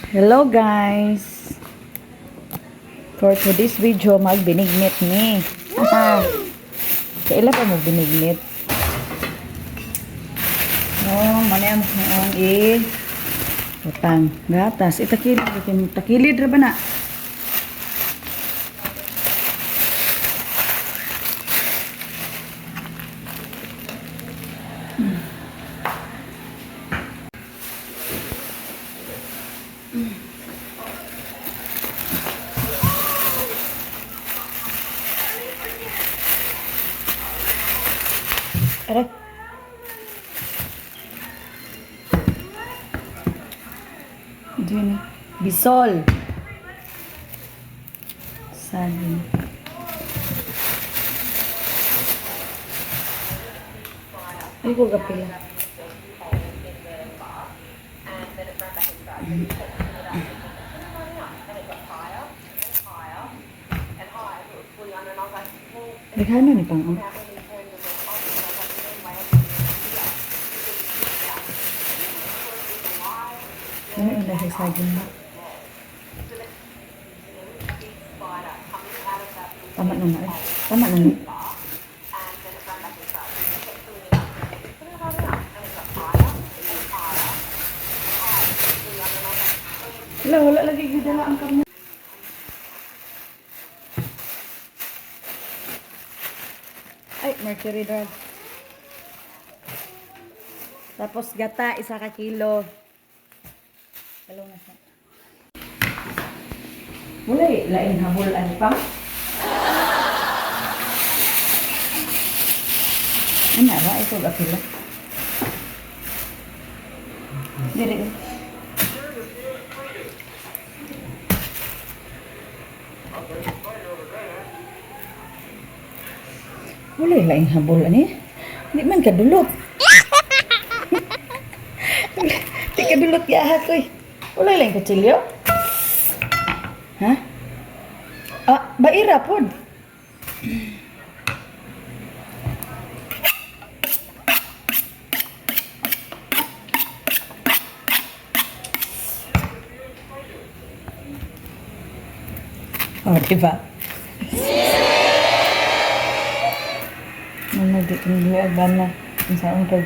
Hello guys! For today's video, magbinignit ni. Kailan pa mo binignit? Oh, manayam ang utang gatas. Takilid ra ba na? Aray. Diyan eh. Bisol. Saging. Ay ko gapila. Nagkano ni pang ano yung dahil saging na? Tama na na eh. Tama na na. Wala lagi gudala ang kamo. Ay, mercury drug. Tapos gata, 1 kilo. Hello na sa. Wala lain habol ani pa. Ano ra ito gapila? Dire. Wala lain habol ani. Di man kadulot. Di kadulot ya ko eh. Wala lain kutsilyo. Ha? Ah, baira pod. Oh, diba? Ano di kong liwag ba na? Ang saan ka?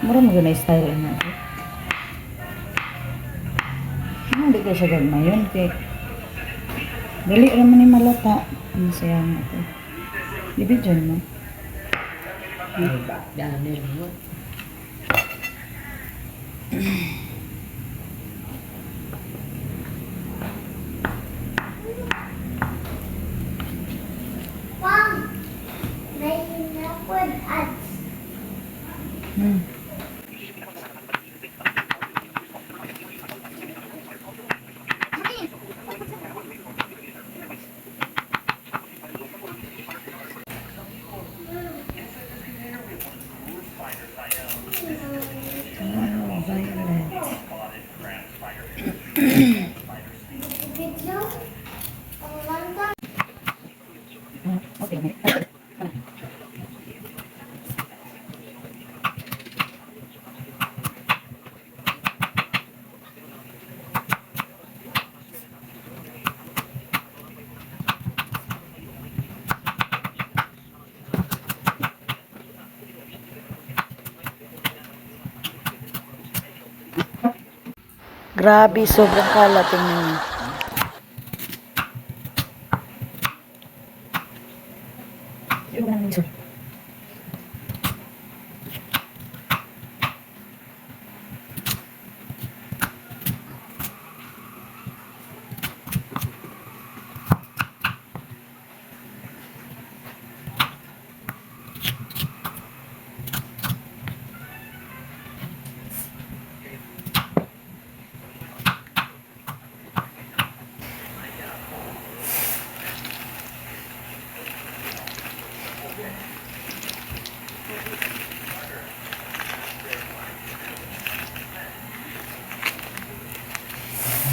Mura mo gana style na. Hindi ka siya gagmayon. Kaya dali naman ni malata. Ano siya nga ito. Ibigyan mo. Dami mo. Mom, may napod ads. Video? Ang landa. Okay. Grabe, sobrang kalat. Tingnan niyo.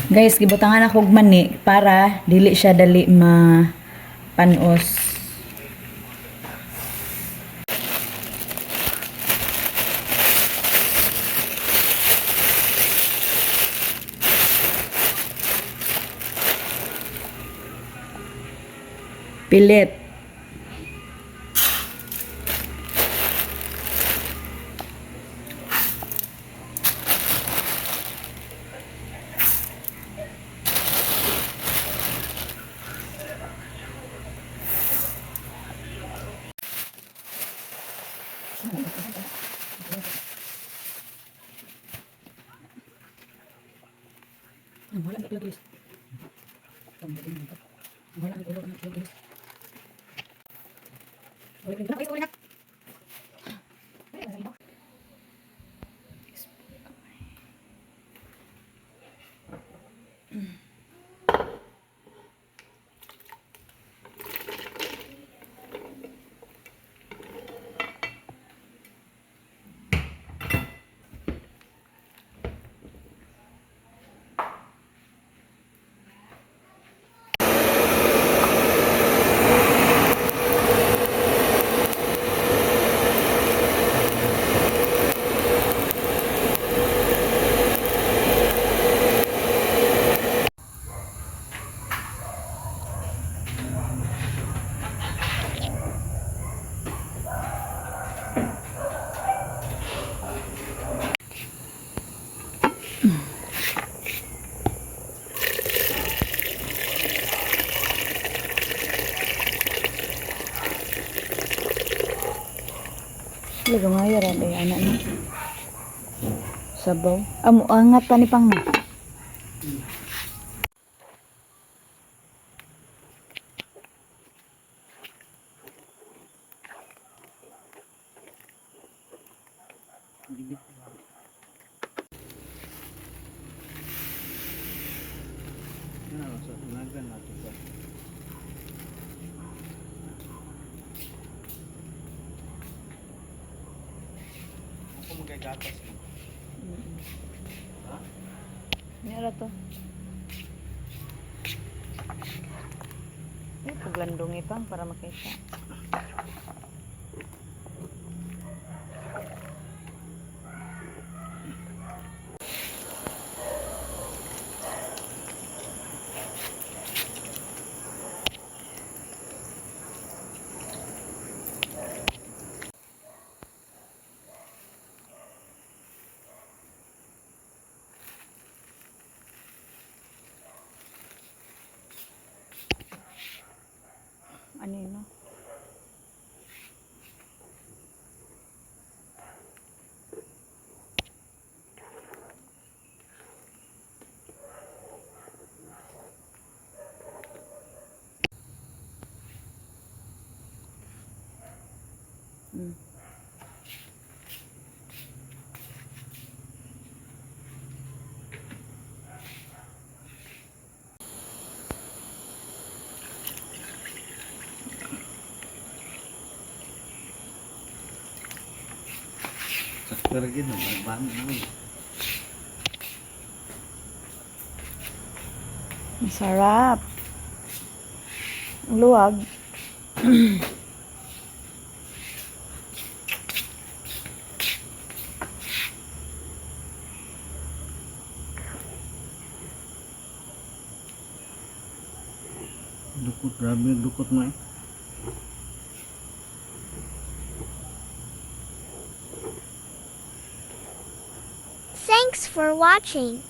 Guys, gibutangan ako og mani para dili siya dali panos. Pilit. Laga nga yara day anak ni. Sabaw. Amo angat pa ni pang. Nira to. Paglandungi pang para makita. Ano yun, no? Sakto lagi no, ban naman. Masarap. Luwag. Dukot, grabe dukot mo eh. Thanks for watching.